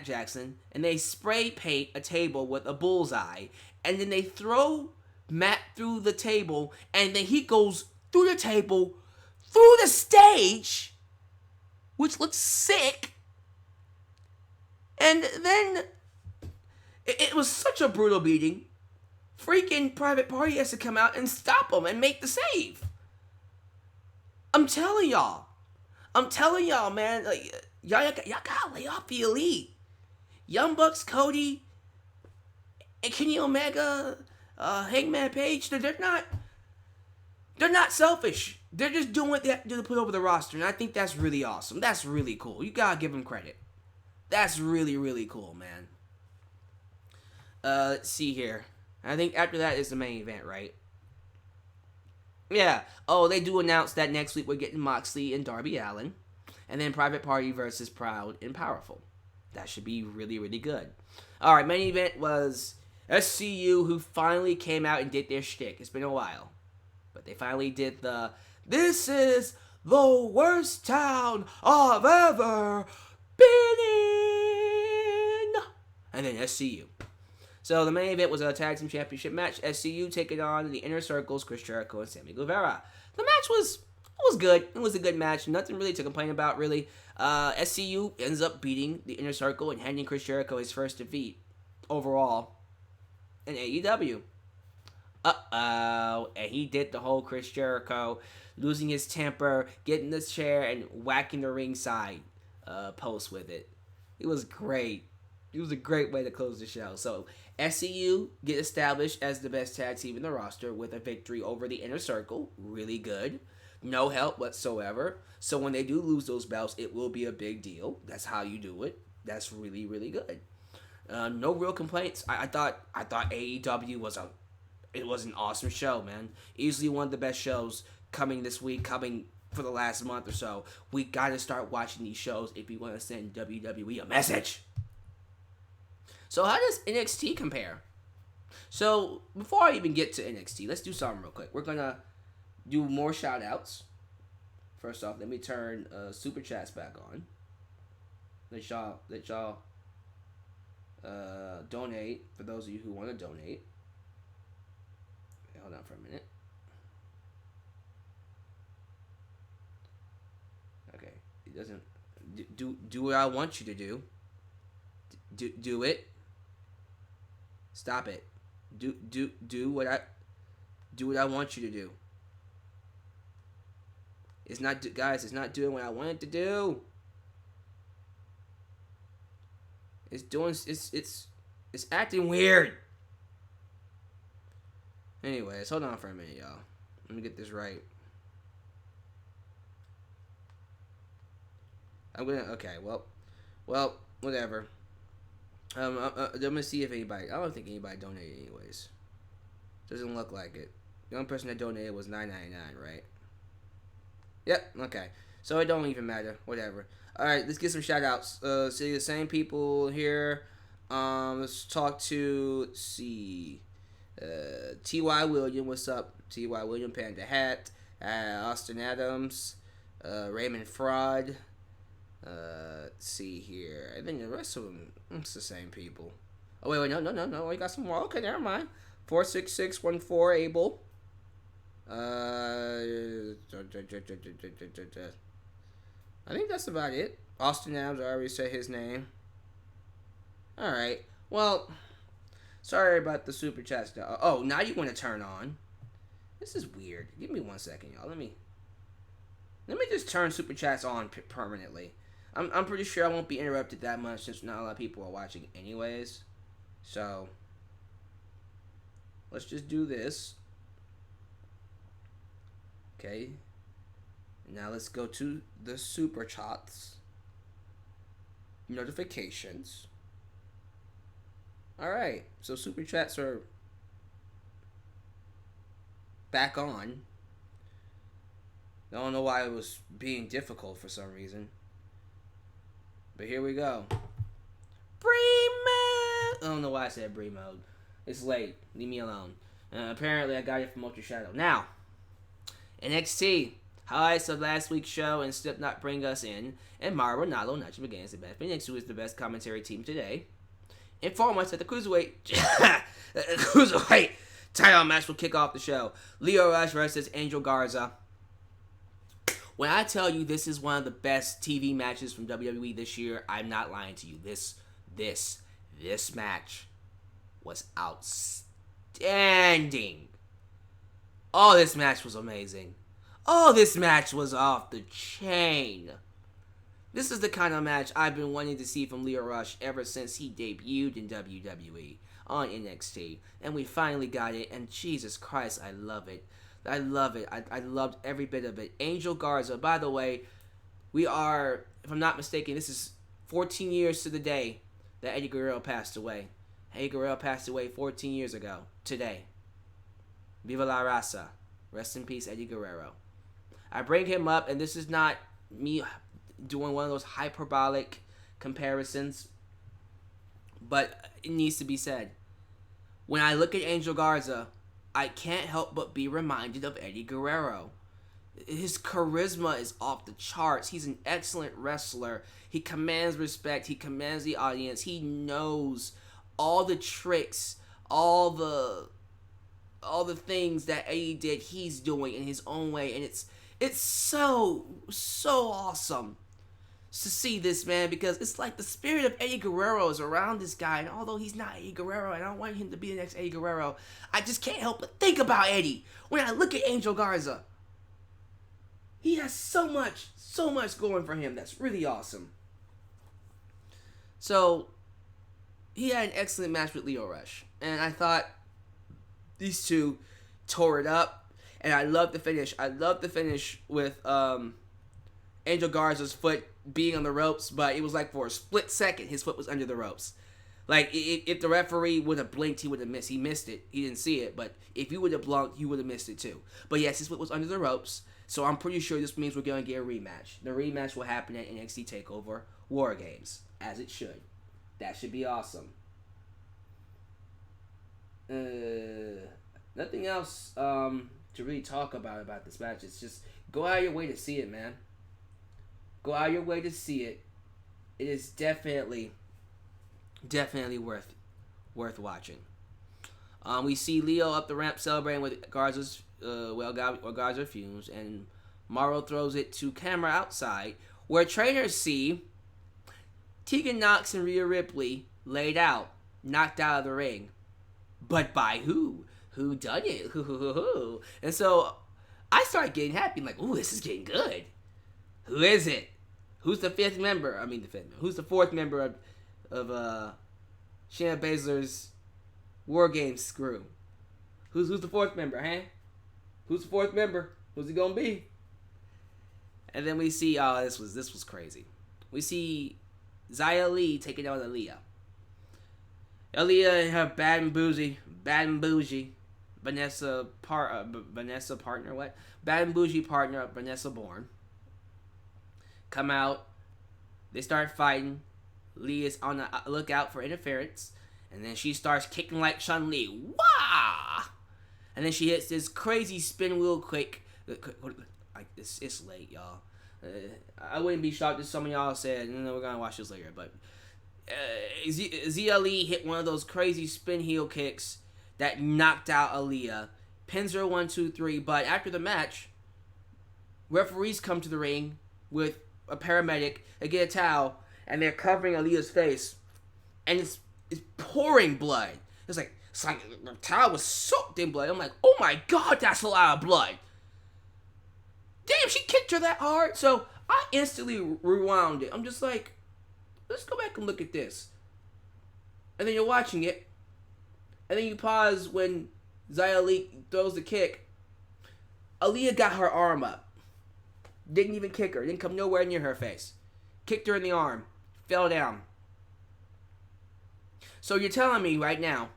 Jackson, and they spray paint a table with a bullseye. And then they throw Matt through the table, and then he goes through the table, through the stage, which looks sick. And then it was such a brutal beating. Freaking Private Party has to come out and stop him and make the save. I'm telling y'all, man. Like, y'all gotta lay off the Elite. Young Bucks, Cody, and Kenny Omega, Hangman Page. They're not selfish. They're just doing what they have to do to put over the roster, and I think that's really awesome. That's really cool. You gotta give them credit. That's really, really cool, man. Let's see here. I think after that is the main event, right? Yeah. Oh, they do announce that next week we're getting Moxley and Darby Allin, and then Private Party versus Proud and Powerful. That should be really, really good. All right, main event was SCU, who finally came out and did their shtick. It's been a while, but they finally did this is the worst town I've ever been in. And then SCU. So the main event was a tag team championship match. SCU taking on the Inner Circles, Chris Jericho and Sammy Guevara. The match was good. It was a good match. Nothing really to complain about, really. SCU ends up beating the Inner Circle and handing Chris Jericho his first defeat overall in AEW. And he did the whole Chris Jericho losing his temper, getting this chair, and whacking the ringside post with it. It was great. It was a great way to close the show. So, SCU get established as the best tag team in the roster with a victory over the Inner Circle. Really good. No help whatsoever. So, when they do lose those belts, it will be a big deal. That's how you do it. That's really, really good. No real complaints. I thought AEW was an awesome show, man. Easily one of the best shows coming this week, coming for the last month or so. We got to start watching these shows if we want to send WWE a message. So how does NXT compare? So before I even get to NXT, let's do something real quick. We're going to do more shout-outs. First off, let me turn super chats back on. Let y'all donate for those of you who want to donate. Hold on for a minute. Okay, it doesn't do what I want you to do. Do it. Stop it. Do what I want you to do. It's not, guys. It's not doing what I want it to do. It's doing. It's acting weird. Anyways, hold on for a minute, y'all. Let me get this right. Okay. Well, whatever. I'm gonna see if anybody. I don't think anybody donated anyways. Doesn't look like it. The only person that donated was $9.99, right? Yep. Okay. So it don't even matter. Whatever. All right. Let's get some shout outs. See the same people here. Let's talk to. Let's see. T.Y. William. What's up? T.Y. William. Panda Hat. Austin Adams. Raymond Fraud. Let's see here. I think the rest of them, it's the same people. Oh, wait, no. We got some more. Okay, never mind. 46614 Abel. I think that's about it. Austin Adams, I already said his name. Alright. Well, sorry about the super chats. Oh, now you want to turn on. This is weird. Give me 1 second, y'all. Let me just turn super chats on permanently. I'm pretty sure I won't be interrupted that much since not a lot of people are watching anyways. So, let's just do this. Okay. Now let's go to the super chats. Notifications. Alright. So super chats are back on. I don't know why it was being difficult for some reason. But here we go. Bree mode. I don't know why I said Bree mode. It's late. Leave me alone. Apparently I got it from Ultra Shadow. Now, NXT. Highlights of last week's show and Slipknot bring us in. And Mauro Ranallo, Nacho McGinnis, and Beth Phoenix, who is the best commentary team today. Inform us that the Cruiserweight title match will kick off the show. Lio Rush versus Angel Garza. When I tell you this is one of the best TV matches from WWE this year, I'm not lying to you. This match was outstanding. Oh, this match was amazing. Oh, this match was off the chain. This is the kind of match I've been wanting to see from Lio Rush ever since he debuted in WWE on NXT. And we finally got it, and Jesus Christ, I love it. I love it. I loved every bit of it. Angel Garza, by the way, we are, if I'm not mistaken, this is 14 years to the day that Eddie Guerrero passed away. Eddie Guerrero passed away 14 years ago, today. Viva la raza. Rest in peace, Eddie Guerrero. I bring him up, and this is not me doing one of those hyperbolic comparisons, but it needs to be said. When I look at Angel Garza, I can't help but be reminded of Eddie Guerrero. His charisma is off the charts. He's an excellent wrestler. He commands respect. He commands the audience. He knows all the tricks, all the things that Eddie did, he's doing in his own way, and it's so awesome to see this, man, because it's like the spirit of Eddie Guerrero is around this guy, and although he's not Eddie Guerrero, and I don't want him to be the next Eddie Guerrero, I just can't help but think about Eddie when I look at Angel Garza. He has so much going for him that's really awesome. So, he had an excellent match with Lio Rush, and I thought these two tore it up, and I love the finish. I love the finish with Angel Garza's foot being on the ropes, but it was like for a split second, his foot was under the ropes. Like, if the referee would have blinked, he would have missed. He missed it. He didn't see it, but if you would have blinked, you would have missed it too. But yes, his foot was under the ropes, so I'm pretty sure this means we're going to get a rematch. The rematch will happen at NXT TakeOver War Games, as it should. That should be awesome. Nothing else to really talk about this match. It's just Go out of your way to see it, man. Go out of your way to see it. It is definitely worth watching. We see Leo up the ramp celebrating with Garza's Garza fumes, and Morrow throws it to camera outside, where trainers see Tegan Nox and Rhea Ripley laid out, knocked out of the ring. But by who? Who done it? Who? And so I started getting happy. I'm like, ooh, this is getting good. Who is it? Who's the fifth member? Who's the fourth member of Shayna Baszler's War Games crew? Who's the fourth member, huh? Who's the fourth member? Who's he gonna be? And then we see, this was crazy. We see Xia Li taking down Aaliyah. Aaliyah and her bad and bougie Vanessa partner, Bad and bougie partner, Vanessa Bourne. Come out. They start fighting. Lee is on the lookout for interference. And then she starts kicking like Chun-Li. Wah! And then she hits this crazy spin wheel quick. Like, it's late, y'all. I wouldn't be shocked if some of y'all said, no, we're going to watch this later. But Xia Li hit one of those crazy spin heel kicks that knocked out Aaliyah. Pins her 1, 2, 3. But after the match, referees come to the ring with a paramedic. They get a towel, and they're covering Aaliyah's face. And it's pouring blood. It's like the towel was soaked in blood. I'm like, oh my god, that's a lot of blood. Damn, she kicked her that hard. So I instantly rewound it. I'm just like, let's go back and look at this. And then you're watching it. And then you pause when Xia Li throws the kick. Aaliyah got her arm up. Didn't even kick her. Didn't come nowhere near her face. Kicked her in the arm. Fell down. So you're telling me right now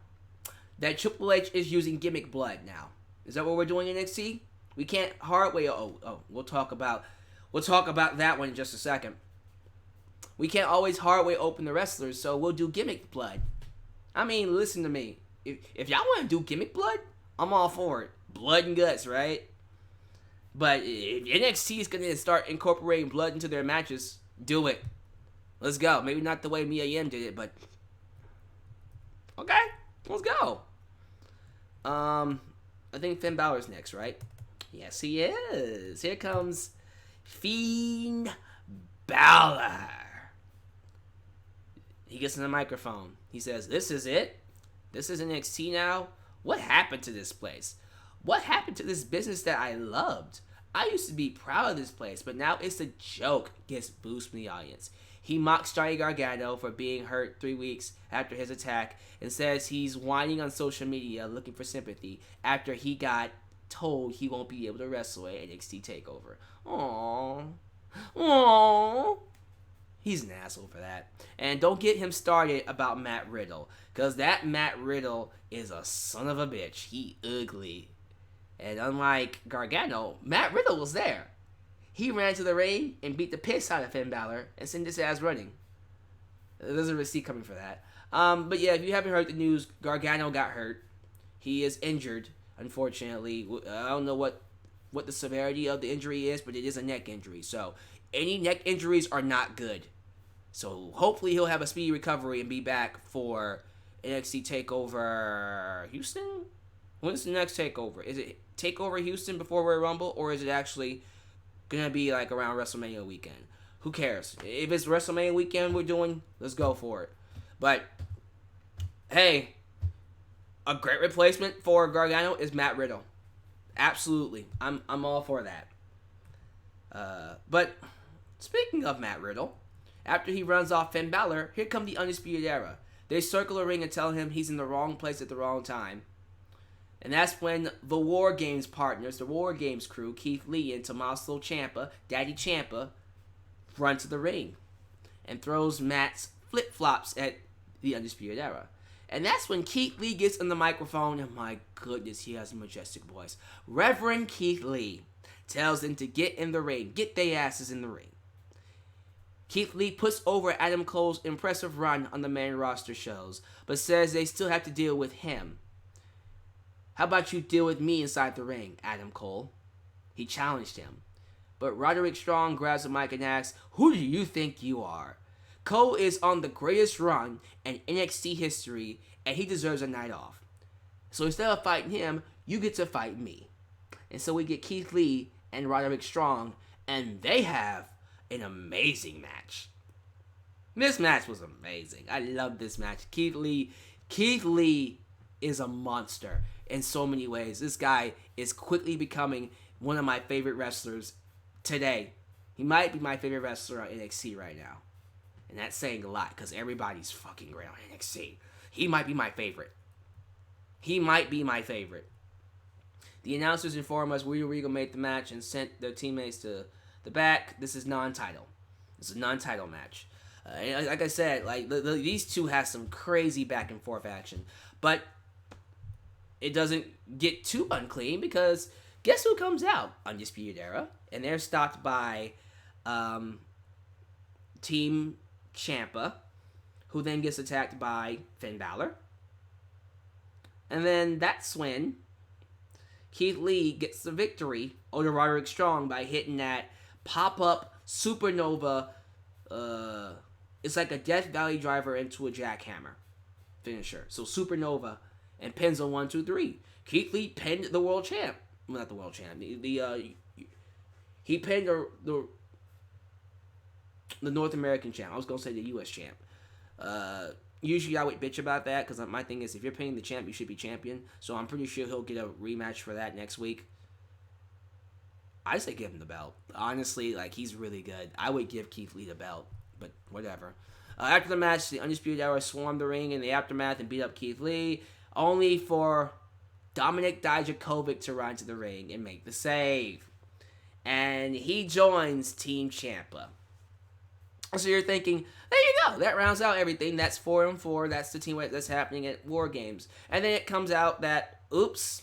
that Triple H is using gimmick blood now. Is that what we're doing in NXT? We can't hard way. We'll talk about that one in just a second. We can't always hard way open the wrestlers, so we'll do gimmick blood. I mean, listen to me. If y'all want to do gimmick blood, I'm all for it. Blood and guts, right? But if NXT is going to start incorporating blood into their matches, do it. Let's go. Maybe not the way Mia Yim did it, but okay, let's go. I think Finn Balor's next, right? Yes, he is. Here comes Finn Balor. He gets in the microphone. He says, "This is it? This is NXT now? What happened to this place? What happened to this business that I loved? I used to be proud of this place, but now it's a joke." Gets boost from the audience. He mocks Johnny Gargano for being hurt 3 weeks after his attack and says he's whining on social media looking for sympathy after he got told he won't be able to wrestle at NXT TakeOver. Aww. He's an asshole for that. And don't get him started about Matt Riddle, because that Matt Riddle is a son of a bitch. He ugly. And unlike Gargano, Matt Riddle was there. He ran to the ring and beat the piss out of Finn Balor and sent his ass running. There's a receipt coming for that. But yeah, if you haven't heard the news, Gargano got hurt. He is injured, unfortunately. I don't know what the severity of the injury is, but it is a neck injury. So any neck injuries are not good. So hopefully he'll have a speedy recovery and be back for NXT TakeOver Houston? When's the next TakeOver? Is it TakeOver Houston before Royal Rumble, or is it actually gonna be like around WrestleMania weekend? Who cares? If it's WrestleMania weekend we're doing, let's go for it. But hey, a great replacement for Gargano is Matt Riddle. Absolutely, I'm all for that. But speaking of Matt Riddle, after he runs off Finn Balor, here come the Undisputed Era. They circle the ring and tell him he's in the wrong place at the wrong time. And that's when the War Games partners, the War Games crew, Keith Lee and Tommaso Ciampa, Daddy Ciampa, run to the ring and throws Matt's flip-flops at the Undisputed Era. And that's when Keith Lee gets on the microphone, and my goodness, he has a majestic voice. Reverend Keith Lee tells them to get in the ring, get their asses in the ring. Keith Lee puts over Adam Cole's impressive run on the main roster shows, but says they still have to deal with him. "How about you deal with me inside the ring, Adam Cole?" He challenged him. but Roderick Strong grabs the mic and asks, "Who do you think you are?" Cole is on the greatest run in NXT history, and he deserves a night off. So instead of fighting him, you get to fight me. And so we get Keith Lee and Roderick Strong, and they have an amazing match. This match was amazing. I love this match. Keith Lee is a monster in so many ways. This guy is quickly becoming one of my favorite wrestlers today. He might be my favorite wrestler on NXT right now. And that's saying a lot because everybody's fucking great on NXT. He might be my favorite. The announcers inform us Regal made the match and sent their teammates to the back. This is non-title. This is a non-title match. Like I said, these two have some crazy back and forth action. But it doesn't get too unclean because guess who comes out? Undisputed Era. And they're stopped by Team Ciampa, who then gets attacked by Finn Balor. And then that's when Keith Lee gets the victory over Roderick Strong by hitting that pop-up supernova. It's like a Death Valley driver into a jackhammer finisher. So supernova and pins on 1, 2, 3. Keith Lee pinned the world champ. Well, not the world champ. He pinned the North American champ. I was gonna say the U.S. champ. Usually I would bitch about that because my thing is if you're pinning the champ, you should be champion. So I'm pretty sure he'll get a rematch for that next week. I say give him the belt. Honestly, he's really good. I would give Keith Lee the belt, but whatever. After the match, the Undisputed Era swarmed the ring in the aftermath and beat up Keith Lee, only for Dominic Dijakovic to run to the ring and make the save. And he joins Team Ciampa. So you're thinking, there you go. That rounds out everything. That's 4-4. That's the team that's happening at War Games. And then it comes out that, oops,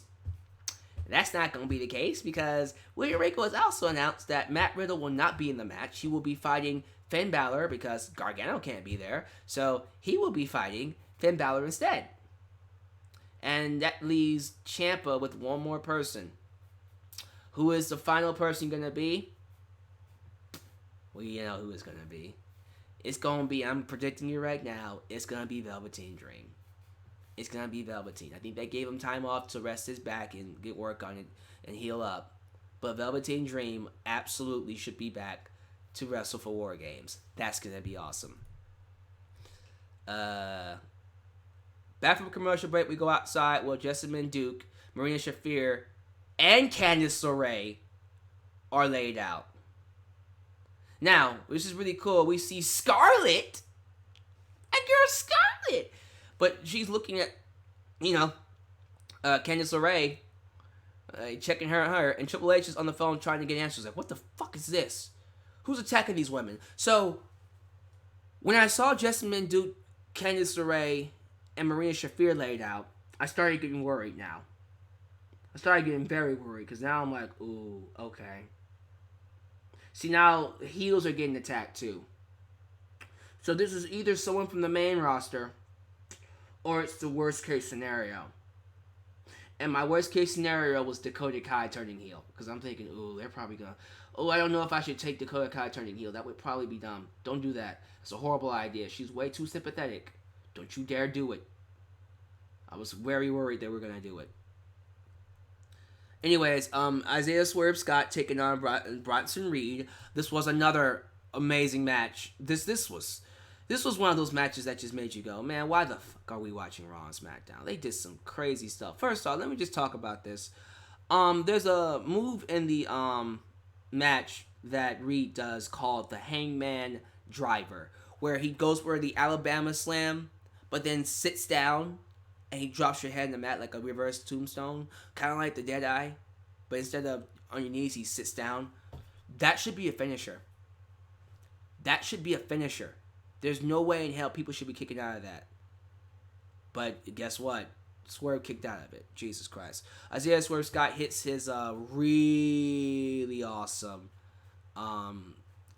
that's not going to be the case because William Regal has also announced that Matt Riddle will not be in the match. He will be fighting Finn Balor because Gargano can't be there. So he will be fighting Finn Balor instead. And that leaves Ciampa with one more person. Who is the final person going to be? Well, you know who it's going to be. It's going to be, I'm predicting you right now, it's going to be Velveteen Dream. It's going to be Velveteen. I think they gave him time off to rest his back and get work on it and heal up. But Velveteen Dream absolutely should be back to wrestle for War Games. That's going to be awesome. Back from a commercial break, we go outside where Jessamine Duke, Marina Shafir, and Candice LeRae are laid out. Now, this is really cool. We see Scarlett. That girl Scarlett. But she's looking at, Candice LeRae, checking her, and Triple H is on the phone trying to get answers. Like, what the fuck is this? Who's attacking these women? So, when I saw Jessamine Duke, Candice LeRae, and Marina Shafir laid out, I started getting worried now. I started getting very worried because now I'm like, ooh, okay. See, now heels are getting attacked too. So this is either someone from the main roster or it's the worst case scenario. And my worst case scenario was Dakota Kai turning heel. Because I'm thinking, ooh, they're probably going to... Oh, I don't know if I should take Dakota Kai turning heel. That would probably be dumb. Don't do that. It's a horrible idea. She's way too sympathetic. Don't you dare do it. I was very worried they were going to do it. Anyways, Isaiah Swerve Scott taking on Bronson Reed. This was another amazing match. This was one of those matches that just made you go, man, why the fuck are we watching Raw and SmackDown? They did some crazy stuff. First off, let me just talk about this. There's a move in the match that Reed does called the Hangman Driver, where he goes for the Alabama Slam, but then sits down and he drops your head in the mat like a reverse tombstone, kind of like the Deadeye, but instead of on your knees, he sits down. That should be a finisher. That should be a finisher. There's no way in hell people should be kicking out of that. But guess what? Swerve kicked out of it. Jesus Christ. Isaiah Swerve Scott hits his really awesome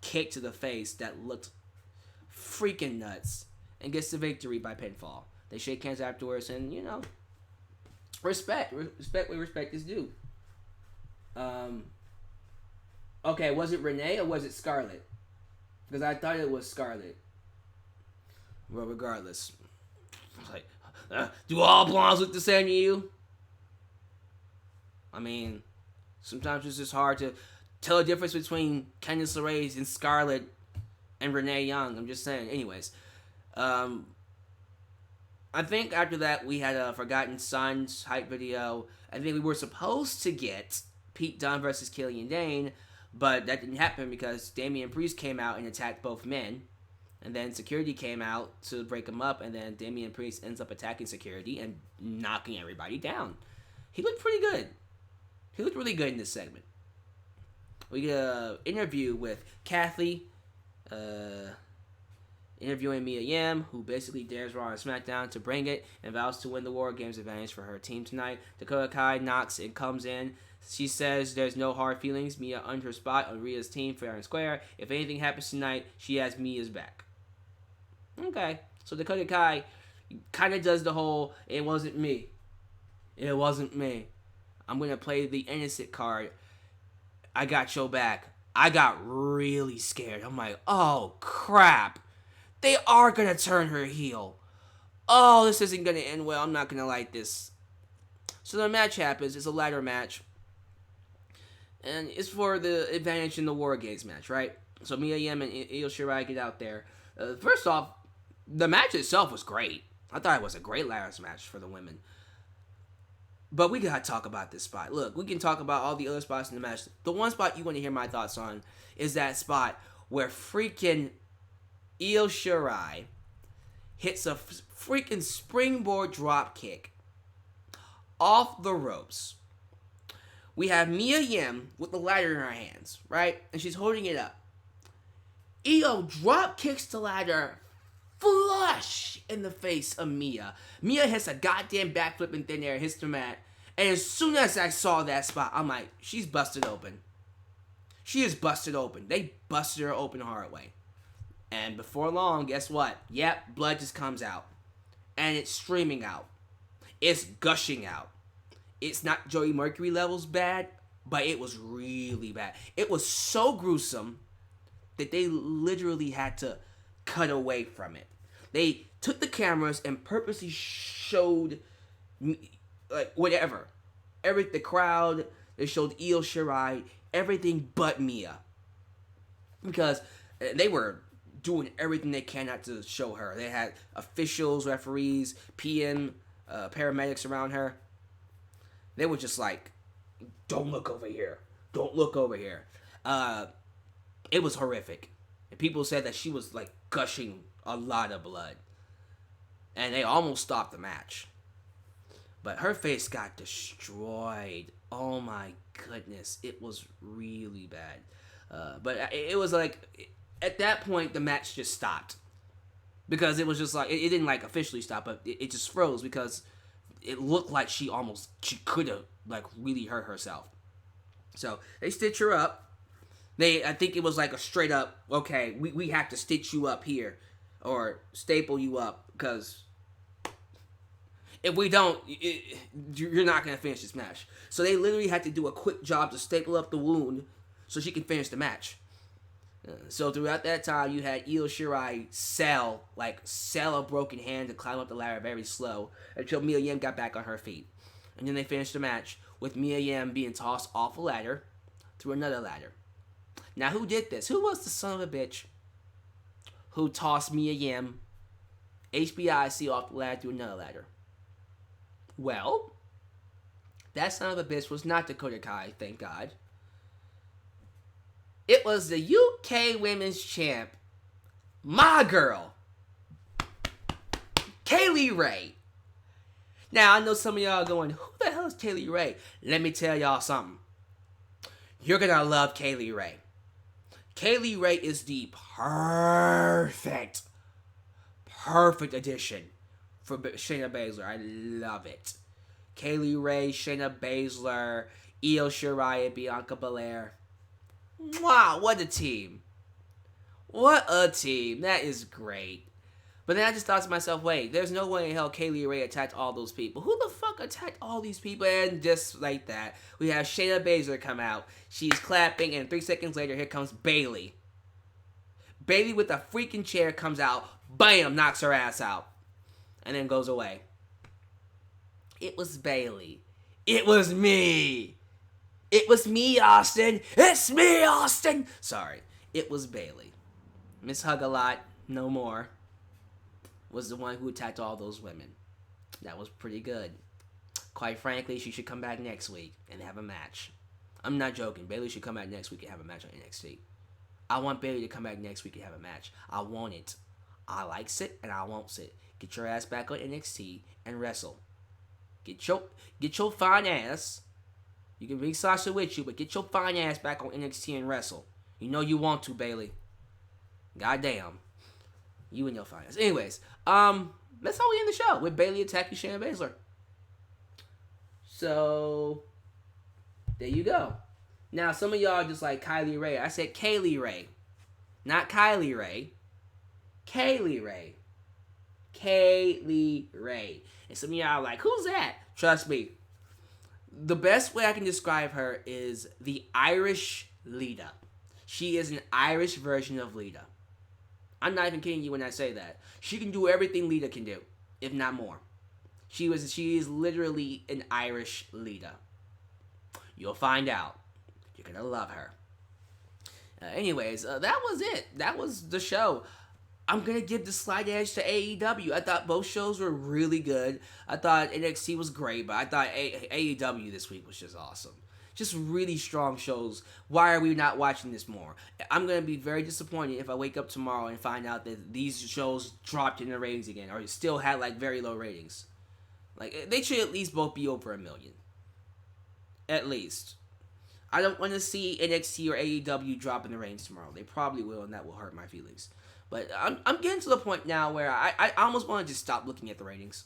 kick to the face that looked freaking nuts and gets the victory by pinfall. They shake hands afterwards and, respect. Respect where respect is due. Okay, was it Renee or was it Scarlett? Because I thought it was Scarlett. Well, regardless. I was like, do all blondes look the same to you? I mean, sometimes it's just hard to tell the difference between Candice LeRae and Scarlett and Renee Young. I'm just saying. Anyways, I think after that we had a Forgotten Sons hype video. I think we were supposed to get Pete Dunne versus Killian Dane, but that didn't happen because Damian Priest came out and attacked both men. And then Security came out to break them up, and then Damian Priest ends up attacking Security and knocking everybody down. He looked pretty good. He looked really good in this segment. We get an interview with Kathy, interviewing Mia Yim, who basically dares Raw and SmackDown to bring it and vows to win the War Games advantage for her team tonight. Dakota Kai knocks and comes in. She says there's no hard feelings. Mia earned her spot on Rhea's team fair and square. If anything happens tonight, she has Mia's back. Okay, so Dakota Kai kind of does the whole, it wasn't me. It wasn't me. I'm going to play the innocent card. I got your back. I got really scared. I'm like, oh, crap. They are going to turn her heel. Oh, this isn't going to end well. I'm not going to like this. So the match happens. It's a ladder match. And it's for the advantage in the War Games match, right? So Mia Yim and Io Shirai get out there. First off, the match itself was great. I thought it was a great ladder match for the women. But we gotta talk about this spot. Look, we can talk about all the other spots in the match. The one spot you want to hear my thoughts on is that spot where freaking Io Shirai hits a freaking springboard drop kick off the ropes. We have Mia Yim with the ladder in her hands, right? And she's holding it up. Io drop kicks the ladder flush in the face of Mia. Mia hits a goddamn backflip in thin air, hits the mat. And as soon as I saw that spot, I'm like, she's busted open. She is busted open. They busted her open the hard way. And before long, guess what? Yep, blood just comes out. And it's streaming out. It's gushing out. It's not Joey Mercury levels bad, but it was really bad. It was so gruesome that they literally had to cut away from it. They took the cameras and purposely showed, like, whatever. The crowd, they showed Io Shirai, everything but Mia. Because they were doing everything they can not to show her. They had officials, referees, PM, paramedics around her. They were just like, don't look over here. Don't look over here. It was horrific. And people said that she was, like, gushing a lot of blood. And they almost stopped the match. But her face got destroyed. Oh my goodness. It was really bad. But it was like, at that point, the match just stopped. Because it was just like, it didn't like officially stop, but it just froze because it looked like she could have like really hurt herself. So they stitch her up. I think it was like a straight up, okay, we have to stitch you up here or staple you up because if we don't, you're not going to finish this match. So they literally had to do a quick job to staple up the wound so she can finish the match. So throughout that time, you had Io Shirai sell a broken hand to climb up the ladder very slow until Mia Yim got back on her feet. And then they finished the match with Mia Yim being tossed off a ladder through another ladder. Now, who did this? Who was the son of a bitch who tossed Mia Yim, HBIC, off the ladder through another ladder? Well, that son of a bitch was not Dakota Kai, thank God. It was the UK Women's Champ, my girl, Kaylee Ray. Now, I know some of y'all going, who the hell is Kaylee Ray? Let me tell y'all something. You're going to love Kaylee Ray. Kaylee Ray is the perfect addition for Shayna Baszler. I love it. Kaylee Ray, Shayna Baszler, Io Shirai, and Bianca Belair. Wow, what a team. What a team. That is great. But then I just thought to myself, wait, there's no way in hell Kaylee Ray attacked all those people. Who the fuck attacked all these people? And just like that, we have Shayna Baszler come out. She's clapping, and 3 seconds later, here comes Bayley. Bayley with a freaking chair comes out, bam, knocks her ass out, and then goes away. It was Bayley. It was me. It was me, Austin. It's me, Austin. Sorry. It was Bayley. Miss Hug-a-Lot, no more, was the one who attacked all those women. That was pretty good. Quite frankly, she should come back next week and have a match. I'm not joking. Bayley should come back next week and have a match on NXT. I want Bayley to come back next week and have a match. I want it. I likes it and I wants it. Get your ass back on NXT and wrestle. Get your fine ass. You can bring Sasha with you, but get your fine ass back on NXT and wrestle. You know you want to, Bayley. Goddamn. You and your fine ass. Anyways, that's how we end the show with Bayley attacking Shayna Baszler. So there you go. Now some of y'all just like Kylie Ray. I said Kaylee Ray, not Kylie Ray. Kaylee Ray. Kaylee Ray. And some of y'all are like, who's that? Trust me. The best way I can describe her is the Irish Lita. She is an Irish version of Lita. I'm not even kidding you when I say that. She can do everything Lita can do, if not more. She is literally an Irish Lita. You'll find out. You're gonna love her. Anyways, that was it. That was the show. I'm gonna give the slight edge to AEW. I thought both shows were really good. I thought NXT was great, but I thought AEW this week was just awesome. Just really strong shows. Why are we not watching this more? I'm going to be very disappointed if I wake up tomorrow and find out that these shows dropped in the ratings again, or still had like very low ratings. Like, they should at least both be over 1 million. At least. I don't want to see NXT or AEW drop in the ratings tomorrow. They probably will, and that will hurt my feelings. But I'm getting to the point now where I almost want to just stop looking at the ratings.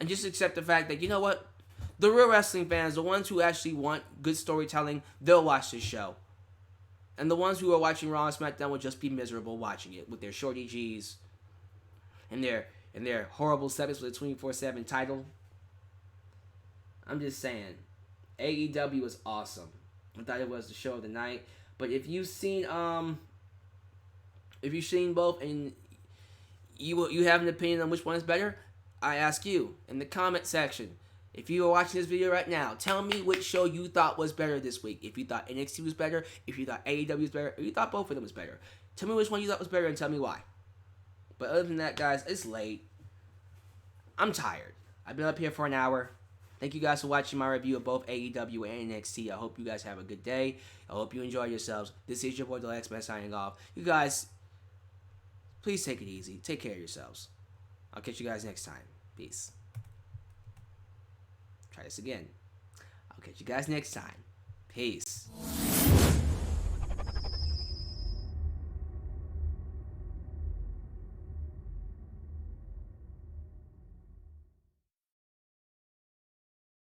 And just accept the fact that, you know what? The real wrestling fans, the ones who actually want good storytelling, they'll watch this show. And the ones who are watching Raw and SmackDown will just be miserable watching it with their shorty G's and their horrible segments with a 24/7 title. I'm just saying, AEW was awesome. I thought it was the show of the night. But if you've seen both and you have an opinion on which one is better, I ask you in the comment section. If you are watching this video right now, tell me which show you thought was better this week. If you thought NXT was better, if you thought AEW was better, or you thought both of them was better. Tell me which one you thought was better and tell me why. But other than that, guys, it's late. I'm tired. I've been up here for an hour. Thank you guys for watching my review of both AEW and NXT. I hope you guys have a good day. I hope you enjoy yourselves. This is your boy, the X-Man, signing off. You guys, please take it easy. Take care of yourselves. I'll catch you guys next time. Peace. Try this again. I'll catch you guys next time. Peace.